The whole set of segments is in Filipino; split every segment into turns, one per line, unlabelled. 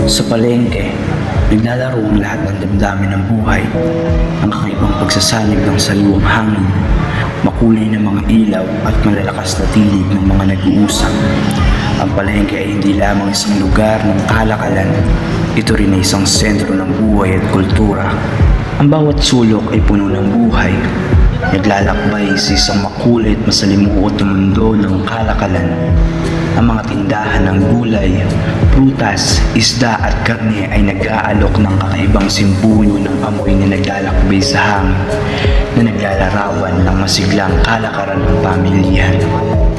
Sa palengke, naglalaro ang lahat ng damdamin ng buhay. Ang kakaibang pagsasanib ng sariwang hangin, makulay na mga ilaw at malalakas na tinig ng mga nag-uusap. Ang palengke ay hindi lamang isang lugar ng kalakalan. Ito rin ay isang sentro ng buhay at kultura. Ang bawat sulok ay puno ng buhay. Naglalakbay sa isang makulay at masalimuot na mundo ng kalakalan. Ang mga tindahan ng gulay, prutas, isda at karne ay nag-aalok ng kakaibang simbuyo ng amoy na naglalakbay sa hangin na naglalarawan ng masiglang kalakaran ng pamilya.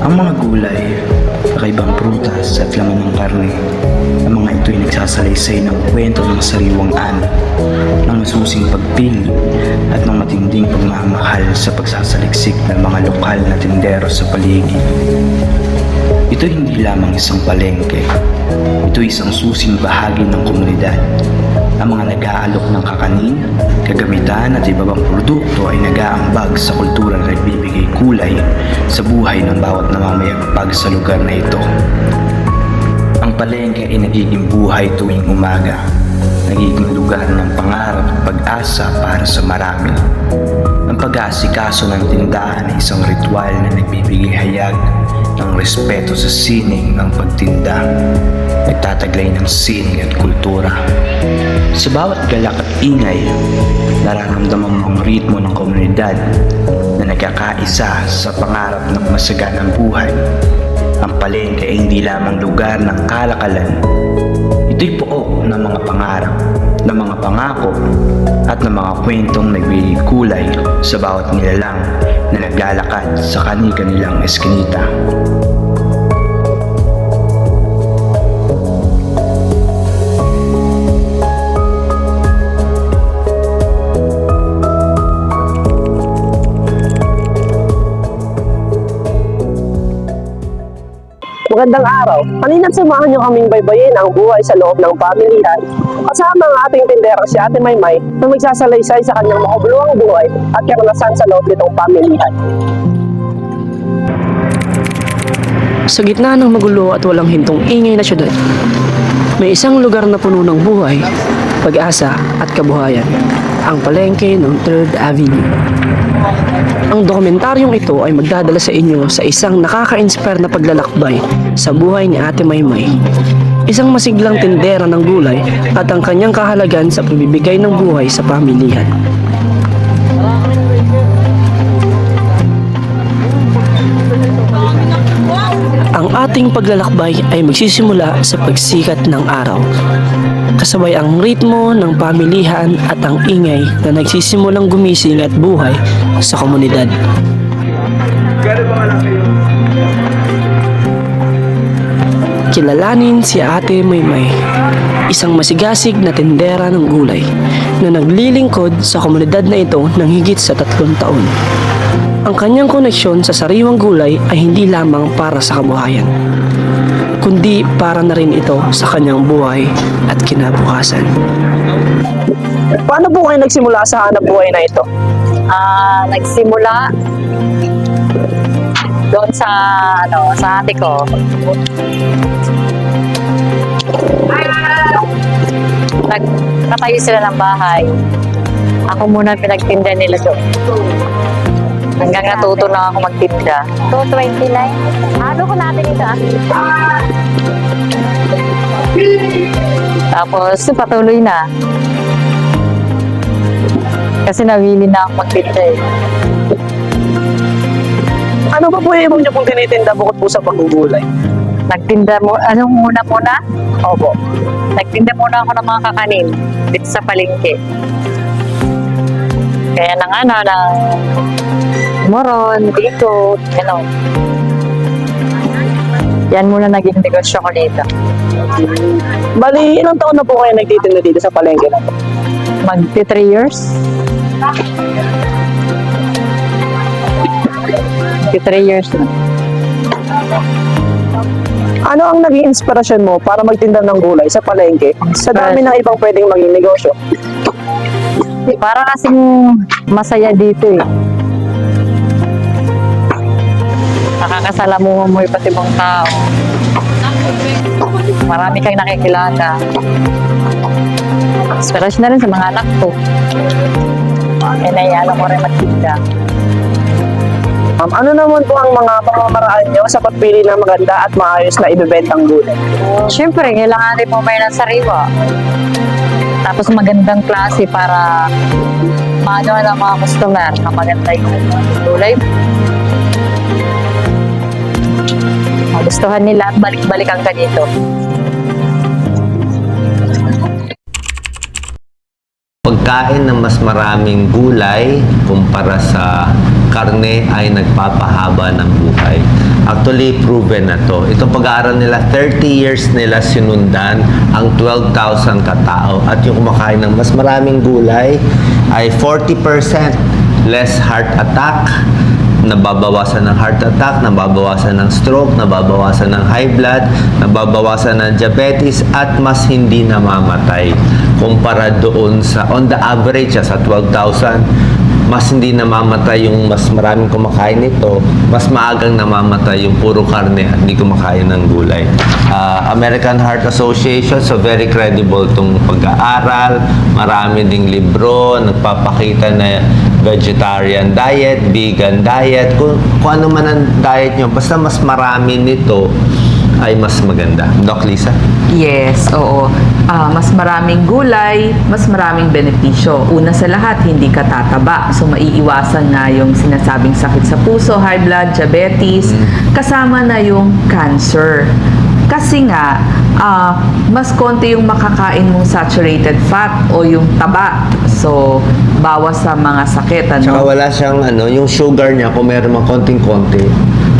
Ang mga gulay, kakaibang prutas at laman ng karne, ang mga ito ay nagsasalaysay ng kwento ng sariwang ani, ng masusing pagpili at ng matinding pagmamahal sa pagsasaliksik ng mga lokal na tindero sa paligid. Ito hindi lamang isang palengke. Ito isang susing bahagi ng komunidad. Ang mga nag-aalok ng kakanin, kagamitan at iba pang produkto ay nag-aambag sa kultura na nagbibigay kulay sa buhay ng bawat namamayagpag sa lugar na ito. Ang palengke ay nagiging buhay tuwing umaga. Nagiging lugar ng pangarap at pag-asa para sa marami. Ang pag-aasikaso ng tindahan ay isang ritual na nagbibigay hayag ng respeto sa sining ng pagtinda, nagtataglay ng sining at kultura. Sa bawat galak at ingay, nararamdaman mo ang ritmo ng komunidad na nagkakaisa sa pangarap ng masaganang buhay. Ang palengke ay hindi lamang lugar ng kalakalan. Ito'y pook ng mga pangarap, ng mga pangako, at ng mga kwentong nagbibigay kulay sa bawat nilalang na naglalakad sa kani-kanilang eskinita.
Magandang araw. Halina't samahan niyo kaming baybayin ang buhay sa loob ng pamilihan. Kasama ang ating tindera si Ate Maymay na magsasalaysay sa kanyang makabuluhang buhay at karanasan sa loob nitong pamilihan.
Sa gitna ng magulo at walang hintong ingay na syudad, may isang lugar na puno ng buhay, pag-asa at kabuhayan, ang palengke ng 3rd Avenue. Ang dokumentaryong ito ay magdadala sa inyo sa isang nakaka-inspire na paglalakbay sa buhay ni Ate Maymay, isang masiglang tindera ng gulay at ang kanyang kahalagan sa pagbibigay ng buhay sa pamilihan. Ang ating paglalakbay ay magsisimula sa pagsikat ng araw, kasabay ang ritmo ng pamilihan at ang ingay na nagsisimulang gumising at buhay sa komunidad. Kilalanin si Ate Maymay, isang masigasig na tindera ng gulay na naglilingkod sa komunidad na ito ng higit sa 3 taon. Ang kanyang koneksyon sa sariwang gulay ay hindi lamang para sa kabuhayan, kundi para na rin ito sa kanyang buhay at kinabukasan.
Paano po kayo nagsimula sa hanap buhay na ito?
Nagsimula doon sa sa ate ko. Nagtatayo sila ng bahay. Ako muna pinagtinda nila doon. Hanggang natuto na ako magtinda. 229. Ano ko natin ito Tapos patuloy na. Kasi nawili na ako magtinda eh.
Ano ba po yung ibang niyo pong tinitinda bukod po sa paggugulay?
Nagtinda mo, muna? Opo. Nagtinda muna ako ng mga kakanin dito sa palengke. Kaya ng moron, dito, Yan muna naging negosyo ko dito.
Bali, ilang taon na po kayo nagtitinda dito sa palengke na to?
Magti 3 years. Magti 3 years na.
Ano ang naging inspirasyon mo para magtinda ng gulay sa palengke sa dami ng ibang pwedeng maging negosyo?
Para kasing masaya dito eh. Nakakasalamuhan mo yung iba't ibang tao. marami kang nakikilala. Inspirasyon na rin sa mga anak ko. Eh, naialam ko rin magtinda.
Ano naman po ang mga pamamaraan nyo sa pagpili ng maganda at maayos na ibebentang gulay?
Siyempre, kailangan rin mo may ng sariwa. Tapos magandang klase para maano ng mga customer na maganda yung gulay. Magustuhan nila at balik-balikan ka dito.
Pagkain ng mas maraming gulay kumpara sa karne ay nagpapahaba ng buhay. Actually, proven na to. Itong pag-aaral nila, 30 years nila sinundan ang 12,000 katao. At yung kumakain ng mas maraming gulay ay 40% less heart attack, nababawasan ng heart attack, nababawasan ng stroke, nababawasan ng high blood, nababawasan ng diabetes, at mas hindi namamatay. Kumpara doon sa, on the average, sa 12,000, mas hindi namamatay yung mas maraming kumakain nito, mas maagang namamatay yung puro karne at hindi kumakain ng gulay. American Heart Association, so very credible itong pag-aaral. Marami ding libro, nagpapakita na vegetarian diet, vegan diet, kung ano man ang diet nyo, basta mas marami nito ay mas maganda. Doc Lisa?
Yes, oo. Mas maraming gulay, mas maraming benepisyo. Una sa lahat, hindi ka tataba. So, maiiwasan na yung sinasabing sakit sa puso, high blood, diabetes, kasama na yung cancer. Kasi nga, mas konti yung makakain mong saturated fat o yung taba. So, bawas sa mga sakit.
Tsaka
Ano?
wala siyang yung sugar niya, kung meron mang konting-konti.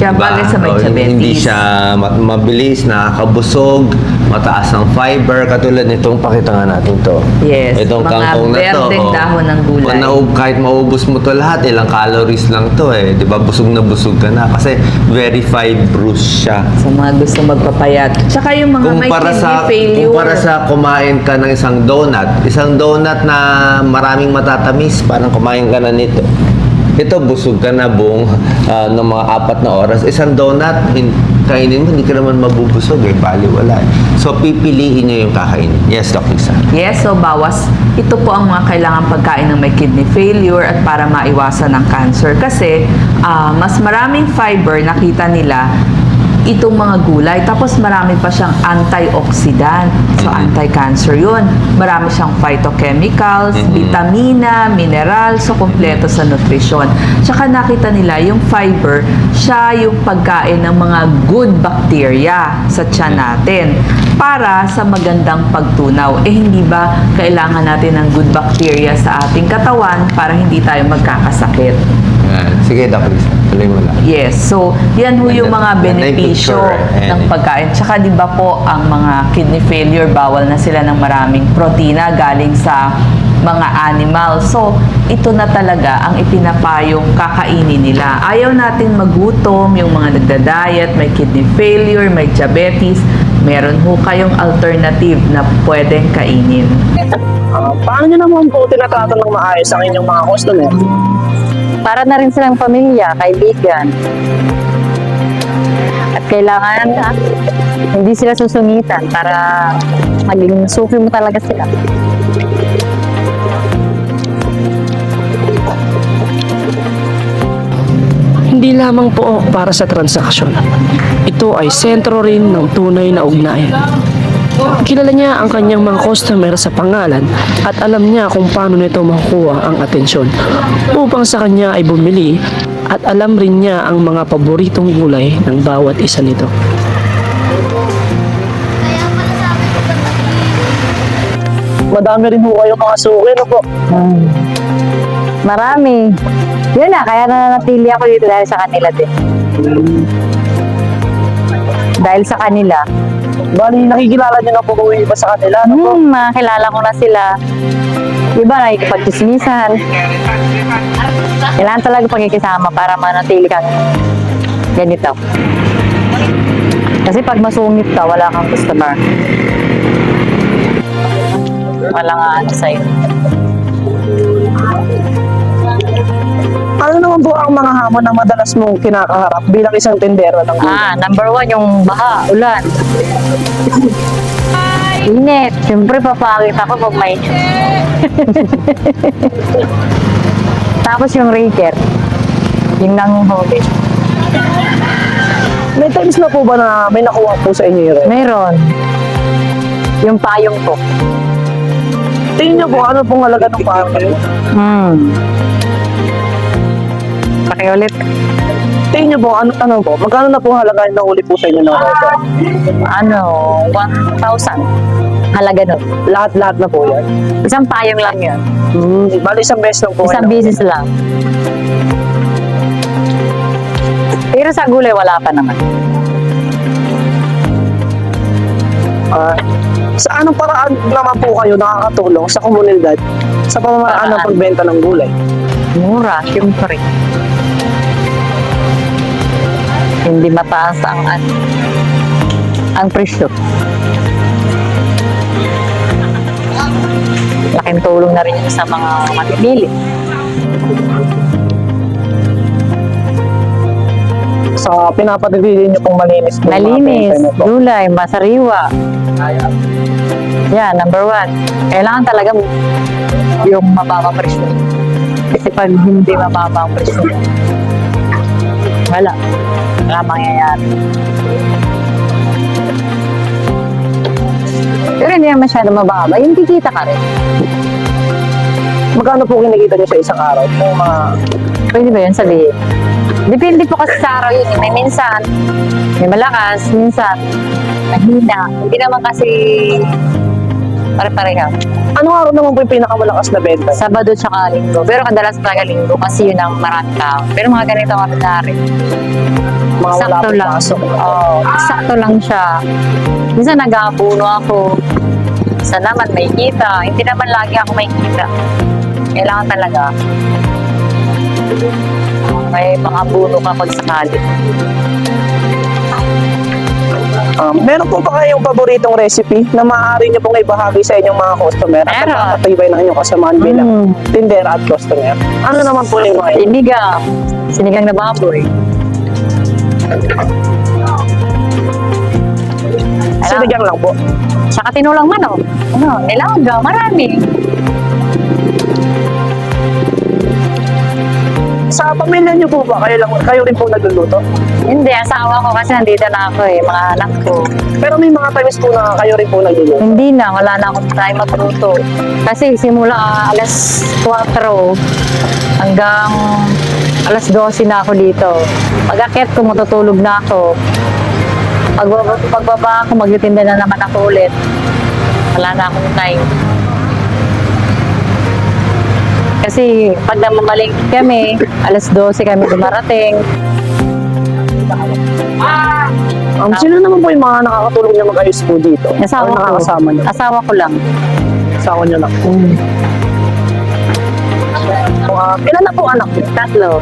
Kaya bagay sa may
O,
diabetes.
Hindi siya mabilis, nakakabusog, mataas ang fiber, katulad nitong pakita nga natin to.
Yes,
Itong
mga
kangkong na to.
berdeng dahon ng gulay.
Kahit maubos mo to lahat, ilang calories lang to eh. Di ba? Busog na busog ka na. Kasi very fibrous siya.
Sa mga gusto magpapayat. Tsaka yung mga may kidney failure.
Kumpara sa kumain ka ng isang donut na maraming matatamis, parang kumain ka na nito. Ito, busog ka na buong ng mga 4 na oras. Isang donut, kainin mo, hindi ka naman mabubusog eh. Baliwala eh. So, pipiliin nyo yung kakainin. Yes, Doc Lisa.
Yes, so bawas. Ito po ang mga kailangan pagkain ng may kidney failure at para maiwasan ng cancer. Kasi mas maraming fiber, nakita nila, itong mga gulay. Tapos marami pa siyang antioxidant. So, anti-cancer yun. Marami siyang phytochemicals, vitamina, mineral. So, kompleto sa nutrisyon. Tsaka nakita nila yung fiber, siya yung pagkain ng mga good bacteria sa tiyan natin para sa magandang pagtunaw. Eh, hindi ba kailangan natin ng good bacteria sa ating katawan para hindi tayo magkakasakit?
Sige, Doc Lisa. Tuloy mo lang.
Yes. So, yan ho yung mga
Ganda yung
benepisyo
picture.
ng pagkain. Tsaka di ba po ang mga kidney failure, bawal na sila ng maraming protina galing sa mga animal. So, ito na talaga ang ipinapayong kakainin nila. Ayaw natin magutom, yung mga nagda-diet, may kidney failure, may diabetes. Meron ho kayong alternative na pwedeng kainin.
Paano nyo naman po tinatrato ng maayos ang inyong mga customer?
Para na rin silang pamilya, kaibigan. At kailangan hindi sila susungitan para maging suki mo talaga sila.
Hindi lamang po para sa transaksyon. Ito ay sentro rin ng tunay na ugnayan. Kilala niya ang kanyang mga customer sa pangalan at alam niya kung paano nito makukuha ang atensyon upang sa kanya ay bumili, at alam rin niya ang mga paboritong gulay ng bawat isa nito.
Madami rin po kayo mga suki, no po?
Marami. Yun na, kaya nananatili ako dito dahil sa kanila din. Dahil sa kanila.
Bali, nakikilala nyo na po kung iba sa kanila, no po?
Makilala ko na sila. Iba, nakikipagchismisan. Kailangan talaga pagkikisama para manatili kang ganito. Kasi pag masungit ka, wala kang customer. Wala nga ano sa'yo.
Ano naman po ang mga hamon na madalas mong kinakaharap bilang isang tindera ng gulay?
Number 1 yung baha, ulan. Init. Siyempre, papakit ako pag may Tapos yung raker. Yung nanguhuli.
May times na po ba na may nakuha po sa inyo yun?
Meron. Yung payong ko.
Tingin niyo po, ano pong halaga ng payong?
Pakiulit.
Tingin niyo po, ano po, magkano na po halaga ng huli po sa inyo ng record?
1,000. Halaga nun.
Lahat-lahat na po yan.
Isang payong lang yun.
Bali isang beses lang po.
Isang
kayo.
business lang. Pero sa gulay, wala pa naman.
Sa anong paraan naman po kayo nakakatulong sa komunidad sa pamamaraan ng
Paraan?
pagbenta ng gulay?
Mura, siyempre. Hindi mataas ang presyo. Laking tulong na rin yun sa mga mamimili.
Sa pinapatigilin niyo pong malinis po. yung mga
Malinis,
benta niyo po.
gulay, masariwa. Yan, number 1. Kailangan talaga yung mababa presyo. Kasi pag hindi mababa ang presyo, wala mangyayari. Pero hindi naman masyado mababa. Yung kikita ka rin.
Magkano po kinikita niyo sa isang araw? Kung mga
Pwede ba yun sabihin? Depende po kasi sa araw yun. May minsan, may malakas, minsan, mahina. Hindi naman kasi pare-pareha.
anong araw naman po yung pinakamalakas na benta?
Sabado tsaka linggo. Pero kadalas talaga linggo kasi yun ang maraming tao. Pero mga ganito ang ordinary.
Mga wala
Sakto
pong
lang.
pasok.
Oo, sakto lang siya. Minsan nag-aapuno ako. Minsan naman may kita. Hindi naman lagi ako may kita. Kailangan talaga. May pangabuno ka pag sakali.
Meron po ba kayong paboritong recipe na maaari niyo pong ibahagi sa inyong mga customer at
Meron.
pagkakatibay ng inyong kasamaan bilang tindera at customer? Ano naman po yung mga yun?
Sinigang na baboy.
Sinigang lang po.
Tsaka tinulang manok. Nilaga, marami.
Sa pamilya niyo po ba, kayo rin po nagluluto?
Hindi, asawa ko kasi nandito na ako mga anak ko.
Pero may mga times po na kayo rin po nagluluto.
Hindi na, wala na akong time magluto. Kasi simula alas 4 hanggang alas 12 na ako dito. Pag-akit ko, matutulog na ako. Pagbaba ako, magtitinda na naman ako ulit. Wala na akong time. Kasi pag namamaling kami, alas 12 kami dumarating.
Sino naman po yung mga nakakatulong niyo mag-ayos po dito?
Asawa
Or
ko.
nakakasama niyo?
Asawa ko lang.
Asawa niyo lang. Ilan na po anak niyo?
3.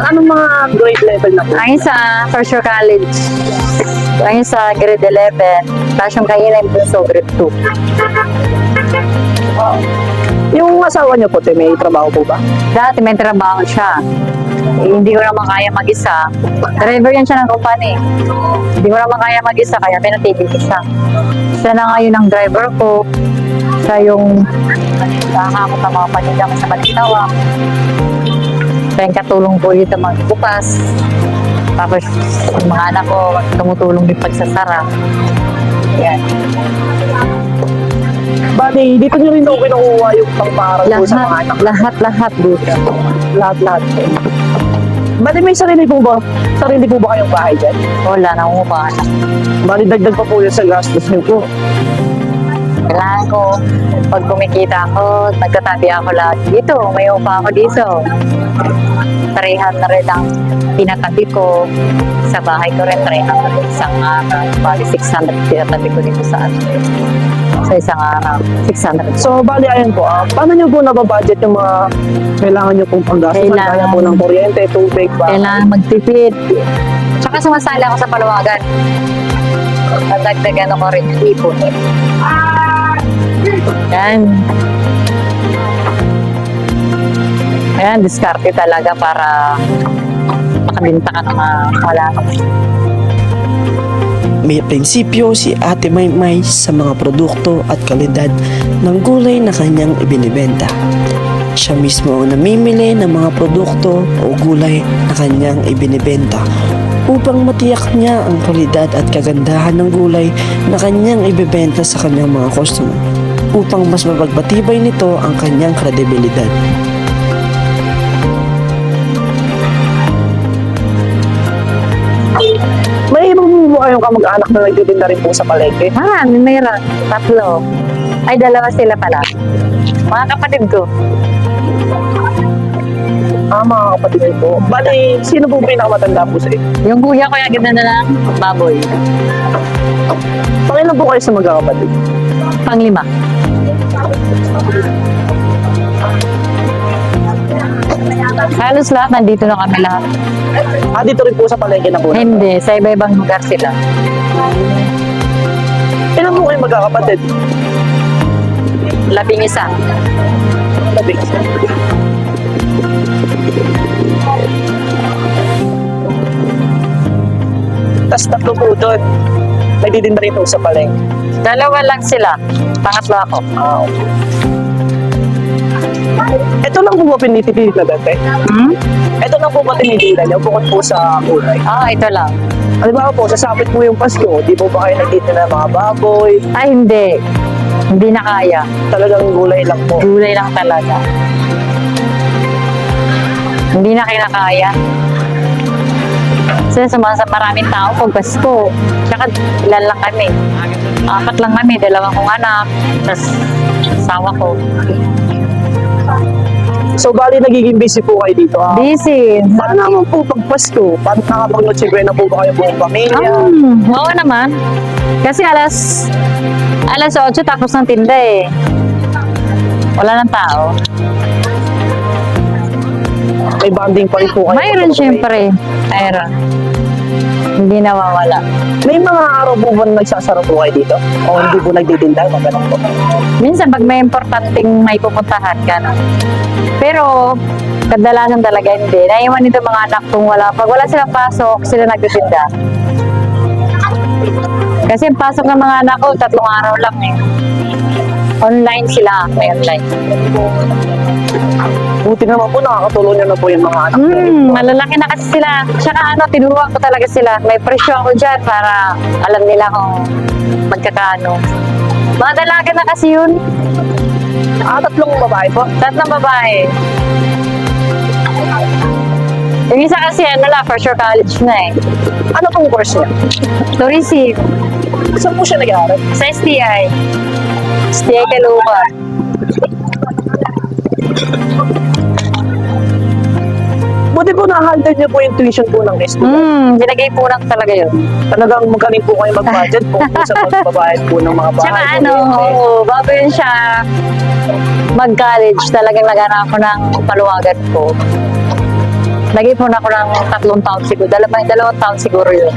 Anong mga grade level na po?
Ayun sa first year college. Ayun sa grade 11. Tapos yung kanina yung bunso, grade 2.
Yung asawa niyo po, may trabaho po ba?
Dati may trabaho siya. Hindi ko naman kaya mag-isa. Driver yan siya ng company. Hindi ko naman kaya mag-isa, kaya pinatibig siya. Siya na ngayon ang driver ko. Siya yung nakakakot ang mga paninda ko sa Balitawa. Siya yung katulong ko dito magbukas. Tapos yung mga anak ko tumutulong din pagsasara. Yan.
Bali, dito niyo rin daw kinukuha yung pangparal po sa mga anak.
Lahat dito.
Lahat po. Bali, may sarili po ba kayong bahay dyan?
Wala, nangungupahan.
Bali, dagdag pa po yun sa gastos niyo po.
Kailangan ko, pag kumikita ako, nagtatabi ako lahat dito. May upa ako dito. Parehan na rin ang pinatabi ko. Sa bahay ko rin, parehan na rin. Isang araw, bali 600 pinatabi ko dito sa isang araw. 600.
So, bali, ayan po. Paano niyo po nababudget yung mga kailangan niyo pong panggastos?
Kailangan.
Kaya po ng kuryente, tubig, ba?
Kailangan magtipid. Tsaka sumasali ako sa palawagan. Nadagdagan ako rin ng ipon. Yan. Ayan, diskarte talaga para makabinta ka ng mga halaman.
May prinsipyo si Ate Maymay sa mga produkto at kalidad ng gulay na kanyang ibinibenta. Siya mismo ang namimili ng mga produkto o gulay na kanyang ibinibenta upang matiyak niya ang kalidad at kagandahan ng gulay na kanyang ibibenta sa kanyang mga customer upang mas mapagpatibay nito ang kanyang kredibilidad.
May ibang po kayong kamag-anak na nagtitinda rin po sa palengke?
Mayroon. 3. Ay, 2 sila pala. Mga kapatid ko.
Mga kapatid niyo po. Bali, sino po pinakamatanda po sa inyo?
Yung kuya ko yung ganda na ng baboy.
Pangilan po kayo sa magkakapatid?
5. Halos lahat nandito na kami lahat.
Dito rin po sa palengke na po.
Hindi, sa iba-ibang lugar sila.
Ilan po kayo magkakapatid?
11.
Labing. Tapos 3 po doon. Nagtitinda rin po sa palengke.
2 lang sila. Pangatlo ako.
Ito lang po ba pinitipid na dati? Ito lang po ba tinitila niyo bukod po sa kulay?
Ito lang.
Halimbawa po, sasapit po yung Pasko, di po ba kayo nagtitinda ng mga baboy?
Ay, hindi. Hindi na kaya.
Talagang gulay lang po.
Gulay lang talaga. Hindi na kinakaya. Kasi sa maraming tao pag Pasko. Tsaka ilan lang kami. 4 lang kami. 2 kong anak. Tapos asawa ko.
So, bali nagiging busy po kayo dito.
Busy.
Paano naman po pag Pasko? Paano nakapag-Noche Buena po ba kayo buong pamilya?
Oo naman. Kasi alas 8 tapos ng tinda eh. Wala ng tao.
May banding pa rin po kayo?
Mayroon syempre. Mayroon. Hindi nawawala.
May mga araw po ba na nagsasara po kayo dito? O hindi po nagtitinda? Magandang po.
Minsan pag may importanteng may pupuntahan ka na. Pero kadalasan talaga hindi. Naiwan nito mga anak kung pag wala silang pasok, sila nagtitinda. Kasi ang pasok ng mga anak ko, 3 araw lang eh. Online sila, may online.
Buti naman po, nakakatulong nyo na po yung mga anak nyo.
Malalaki na kasi sila. Tsaka tinuruan ko talaga sila. May presyo ako dyan para alam nila kung magkakano. Mga dalaga na kasi yun.
3 babae po.
3 babae. Yung isa kasi for sure college na eh.
Ano pong course niya?
Tourism.
Saan po siya nag-aaral?
Sa STI. STI Kaluka.
Buti po na-handle niyo po yung tuition po ng student.
Binagay po lang talaga yun.
Talagang magaling po kayo mag-budget po sa pagbabayad po ng mga bahay.
Tsaka bago yun siya mag-college, talagang nag-anak ako ng paluwagan ko. Nag-ipon ako ng 3 taon siguro. 2 taon siguro yun.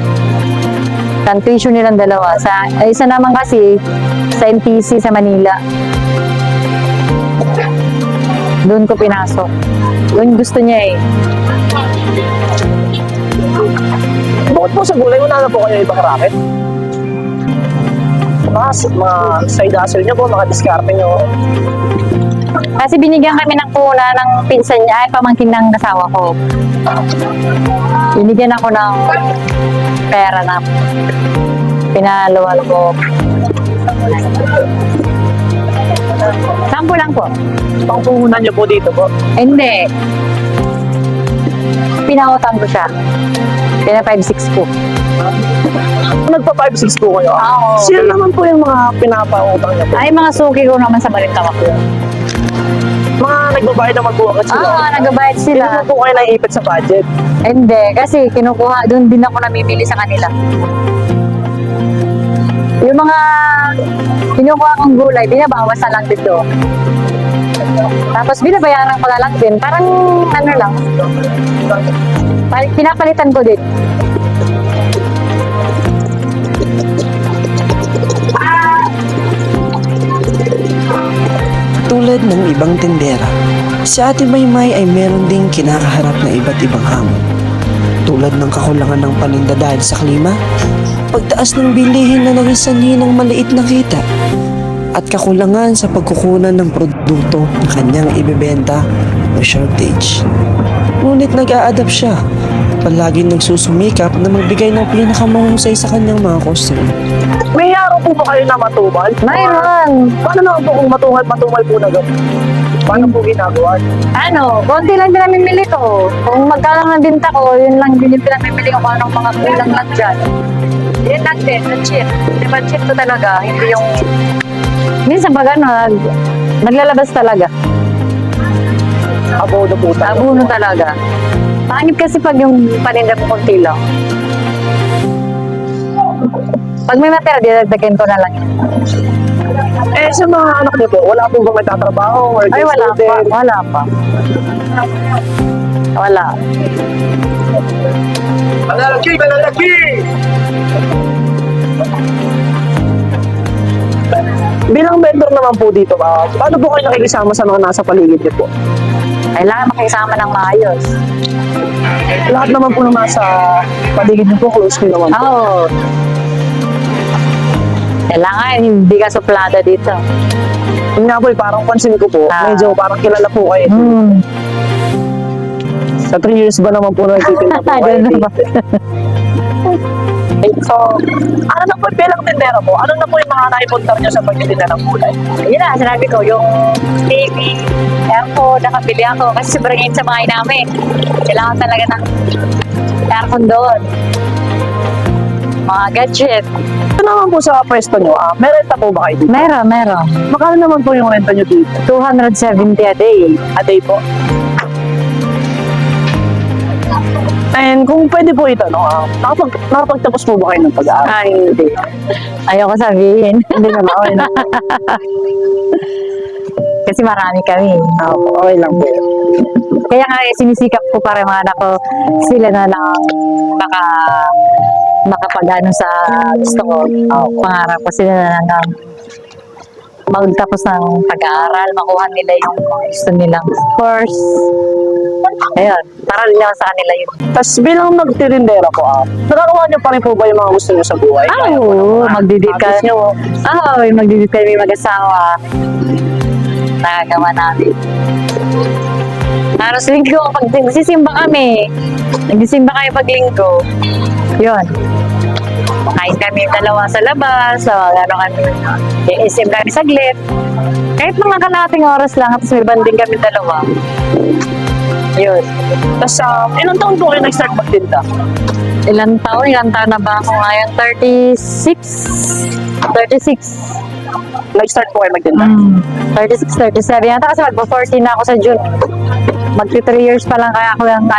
Ang tuition nilang 2. Isa naman kasi sa NTC sa Manila. Doon ko pinasok. Doon gusto niya eh.
Bukod po sa gulay, wala na po kayo ibang racket? Mga side hustle niyo po, mga diskarte niyo.
Kasi binigyan kami ng puna ng pinsan niya, pamangkin ng asawa ko. Binigyan ako ng pera na pinaluwal ko. Sampo lang po.
Pangpuhunan niyo po dito po.
Hindi. Pinautang ko siya. Pina 5-6 po.
Nagpa 5-6 po kayo.
Oo.
Sino naman po yung mga pinapautang niyo po?
Ay, mga suki ko naman sa Balintawak ko.
Mga nagbabayad naman po agad sila.
Nagabayad sila.
Sino po kayo naiipit sa budget?
Hindi, kasi kinukuha, doon din ako namimili sa kanila. Yung mga kinukuha kong gulay, binabawasan lang dito. Tapos binabayaran ko na lang din. Parang lang. Pinapalitan ko din.
Tulad ng ibang tindera, Si Ate Maymay ay meron ding kinakaharap na iba't ibang hamon. Tulad ng kakulangan ng paninda dahil sa klima, pagtaas ng bilihin na naging sanhi ng maliit na kita, at kakulangan sa pagkukunan ng produkto na kanyang ibebenta o shortage. Ngunit nag-a-adapt siya, palaging nagsusumikap na magbigay ng pinakamahusay sa kanyang mga customer.
May araw po ba kayo na matumal?
Mayroon.
Paano naman po kung matumal po na gano'n? Paano po ginagawa?
Ano, konti lang din namimili ko. Kung magkano ng binta ko, yun lang din yung pinamimili ko kung anong mga kulang lang dyan. Yun lang din, na cheap. Di ba cheap to talaga? Hindi yung... Minsan pag ano, naglalabas talaga.
Abono po tayo.
Abuno talaga. Pangit kasi pag yung paninda mo konti lang. Pag may matira, dinagdagan ko na lang yun.
Eh, sa mga anak niyo po, wala po bang nagtatrabaho or
Ay, wala pa.
student?
Wala pa. Wala.
Malalaki! Malalaki! Bilang vendor naman po dito, paano po kayo nakikisama sa mga nasa paligid niyo po?
Kailangan makisama ng maayos.
Lahat naman po ng nasa paligid niyo po, close niyo naman po.
Oo. Kailangan hindi ka suplada dito.
Yun nga po, parang pansin ko po,
Ah.
medyo parang kilala po kayo. Sa 3 years ba naman po nagtitinda po kayo?
Ganun ba?
So, ano na po bilang tindera po? Ano na po yung mga naipuntar niyo sa pagtitinda ng gulay?
Yun na, sinabi ko, yung TV, aircon, nakabili ako kasi sobrang init sa bahay namin. Kailangan talaga ng aircon doon. Mga gadget.
Ito naman po sa pwesto niyo, may renta po ba kayo dito?
Meron.
Magkano naman po yung renta niyo dito?
270 a day.
A day po. And kung pwede po ito, nakapagtapos po ba kayo ng pag-aaral?
Ay, hindi. Ayoko sabihin.
Hindi naman, okay lang.
Kasi marami kami.
Okay lang po.
Kaya nga sinisikap ko para mga anak ko, sila na lang makapag-ano sa gusto ko. Pangarap ko sila na lang magtapos ng pag-aaral, makuha nila yung gusto nilang course. Ayun, para rin naman sa kanila yun.
Tapos bilang nagtirindera po, nakakuha niyo pa rin po ba yung mga gusto niyo sa buhay?
Oo, magdidit ka.
Hobbies niyo,
Oo, magdidit kami mag-asawa. Nakagawa namin. Halos linggo, pag nagsisimba kami, nagsisimba kayo pag linggo, yun. Kain kami dalawa sa labas, so ano kami, iisim kami saglit. Kahit mga kalating oras lang, tapos may banding kami dalawa. Yun.
Tapos ilang taon po kayo nag-start magtinda?
Ilang taon na ba ako ngayon? 36.
Nag-start po kayo magtinda?
36, 37. Yata kasi magpo-14 na ako sa June. Magti 3 years pa lang kaya ako yung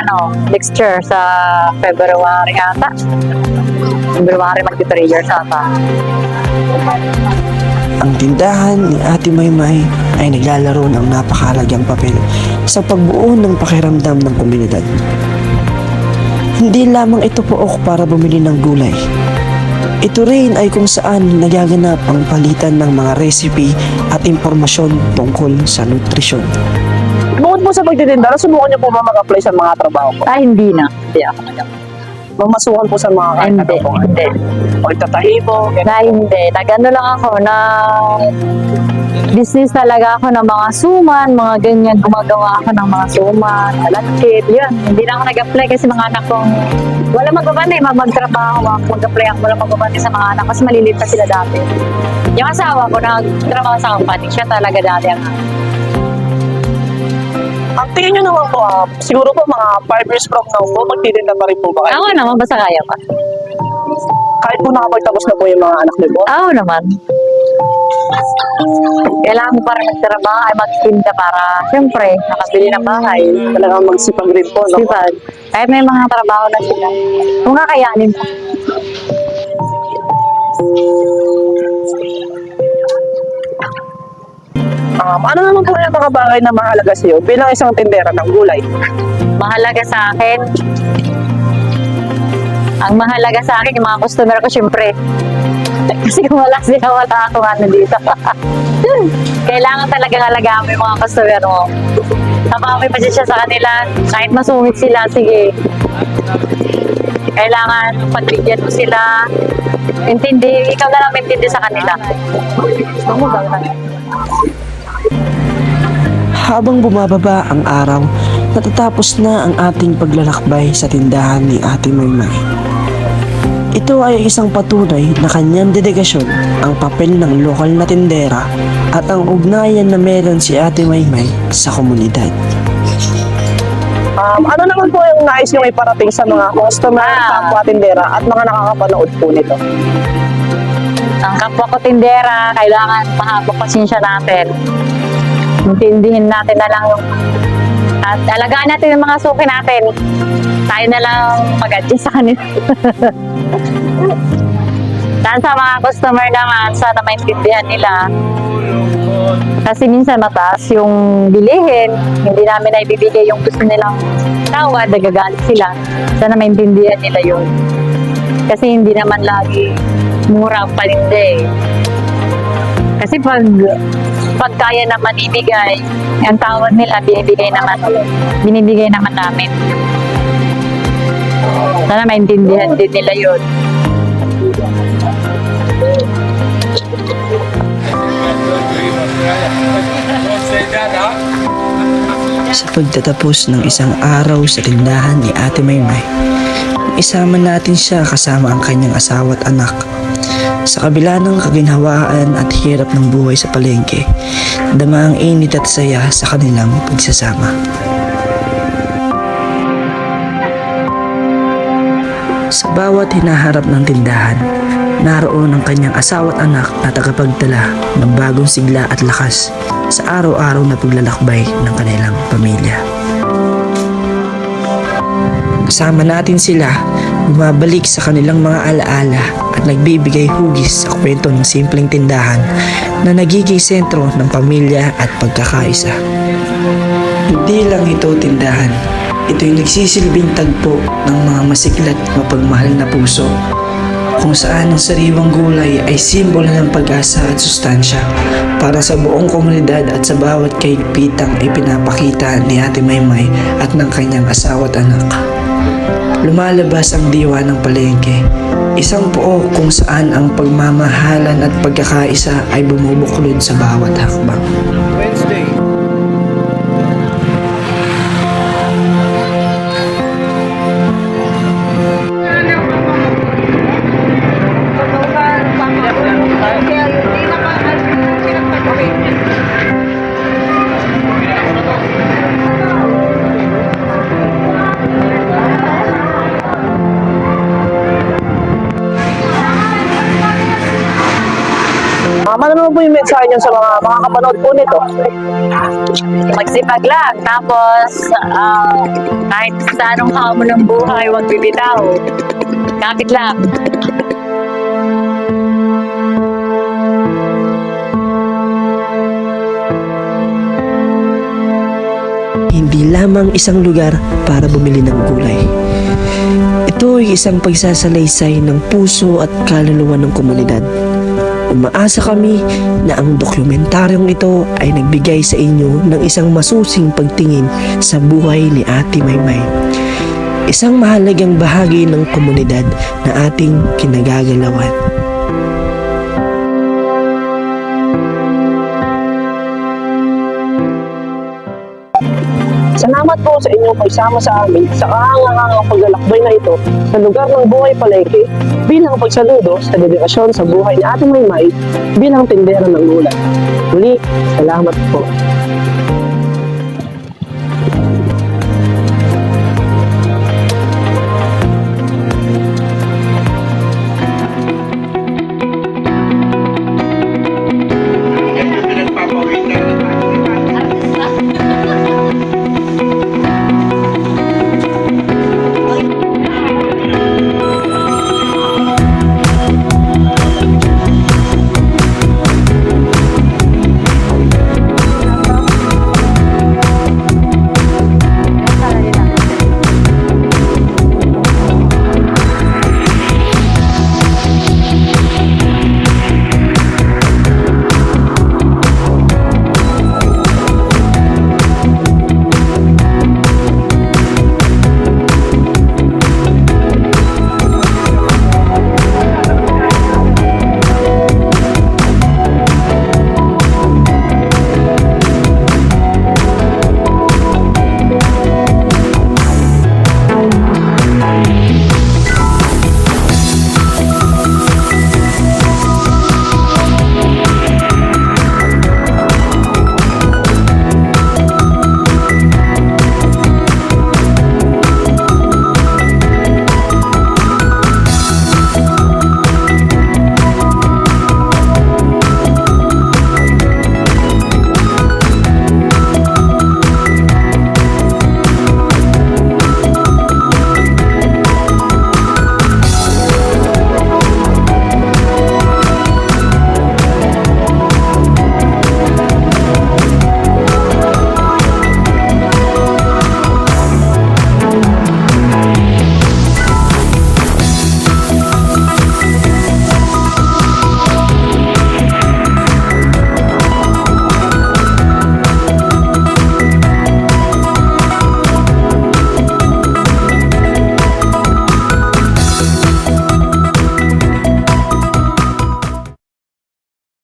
next year sa February ata. February magti 3 years ata.
Ang tindahan ni Ate Maymay ay naglalaro ng napakahalagang papel sa pagbuo ng pakiramdam ng komunidad. Hindi lamang ito pook para bumili ng gulay. Ito rin ay kung saan nagaganap ang palitan ng mga recipe at impormasyon tungkol sa nutrisyon.
Bukod po sa pagtitinda, nasubukan niyo po ba mag-apply sa mga trabaho po?
Hindi na. Hindi ako nag
Mamasukan po sa mga kahit
Hindi.
ano po.
Hindi.
O tatahibo,
Na hindi. Nag-ano lang ako na business talaga ako ng mga suman, mga ganyan. Gumagawa ako ng mga suman, malagkit. Yun. Hindi na ako nag-apply kasi mga anak kong wala magbabantay, magtrabaho ako. Mag-apply ako, wala magbabantay sa mga anak kasi maliliit pa sila dati. Yung asawa ko, nagtrabaho sa company. Siya talaga dati ang
ang tingin nyo naman po, siguro po mga 5 years from now po, magtitinda pa rin po ba kayo?
ako naman, basta kaya pa.
Kahit po nakapagtapos na po yung mga anak niyo po?
Oo naman. Kailangan mo para magtrabaho ay magtinda para, siyempre, nakabili ng bahay.
Talagang magsipag rin po, no?
Sipag. Kahit may mga trabaho na sila. Kung kakayanin mo.
Ano naman po yung mga bagay na mahalaga sa iyo bilang isang tindera ng gulay?
Mahalaga sa akin. Ang mahalaga sa akin, yung mga customer ko, siyempre. Kasi kung wala sila, wala akong ano dito. Kailangan talagang alagaan mo yung mga customer mo. Nabawi pa siya sa kanila. Kahit masungit sila, sige. Kailangan pagbigyan mo sila. Ikaw na lang intindi sa kanila.
Habang bumababa ang araw, natatapos na ang ating paglalakbay sa tindahan ni Ate Maymay. Ito ay isang patunay na kanyang dedikasyon, ang papel ng lokal na tindera at ang ugnayan na meron si Ate Maymay sa komunidad.
Ano naman po yung nais nyo iparating sa mga customer, kapwa tindera at mga nakakapanood po nito?
Ang kapwa ko tindera, kailangan mahaba pasensya natin. Intindihin natin na lang at alagaan natin yung mga suki natin. Tayo na lang mag-adjust sa kanila. Saan sa mga customer naman, sana maintindihan nila. Kasi minsan mataas yung bilihin, hindi namin na ibibigay yung gusto nilang tawad, nagagalit sila. Sana maintindihan nila yun. Kasi hindi naman lagi mura ang palinde. Kasi pag kaya naman ibigay, ang tawad nila binibigay naman namin. Sana maintindihan din nila yun.
Sa pagtatapos ng isang araw sa tindahan ni Ate Maymay, isama natin siya kasama ang kanyang asawa at anak. Sa kabila ng kaginhawaan at hirap ng buhay sa palengke, dama ang init at saya sa kanilang pagsasama. Sa bawat hinaharap ng tindahan, naroon ang kanyang asawa at anak na tagapagdala ng bagong sigla at lakas sa araw-araw na paglalakbay ng kanilang pamilya. Kasama natin sila, bumabalik sa kanilang mga alaala at nagbibigay hugis sa kwento ng simpleng tindahan na nagiging sentro ng pamilya at pagkakaisa. Hindi lang ito tindahan, ito'y nagsisilbing tagpo ng mga masiklat at mapagmahal na puso, kung saan ang sariwang gulay ay simbolo ng pag-asa at sustansya para sa buong komunidad at sa bawat kaigpitang ipinapakita ni Ate Maymay at ng kanyang asawa at anak. Lumalabas ang diwa ng palengke, isang puo kung saan ang pagmamahalan at pagkakaisa ay bumubuklod sa bawat hakbang.
Ano naman po yung mensahe nyo sa mga makakapanood po nito?
Magsipag lang. Tapos, kahit sa anong hamon ng buhay, huwag bibitaw. Kapit lang.
Hindi lamang isang lugar para bumili ng gulay. Ito ay isang pagsasalaysay ng puso at kaluluwa ng komunidad. Umaasa kami na ang dokumentaryong ito ay nagbigay sa inyo ng isang masusing pagtingin sa buhay ni Ate Maymay. Isang mahalagang bahagi ng komunidad na ating kinagagalawan.
Salamat po sa inyong pagsama sa amin sa kahangahangang paglalakbay na ito sa lugar ng buhay palengke bilang pagsaludo sa dedikasyon sa buhay ni Ate Maymay bilang tindera ng gulay. Muli, salamat po.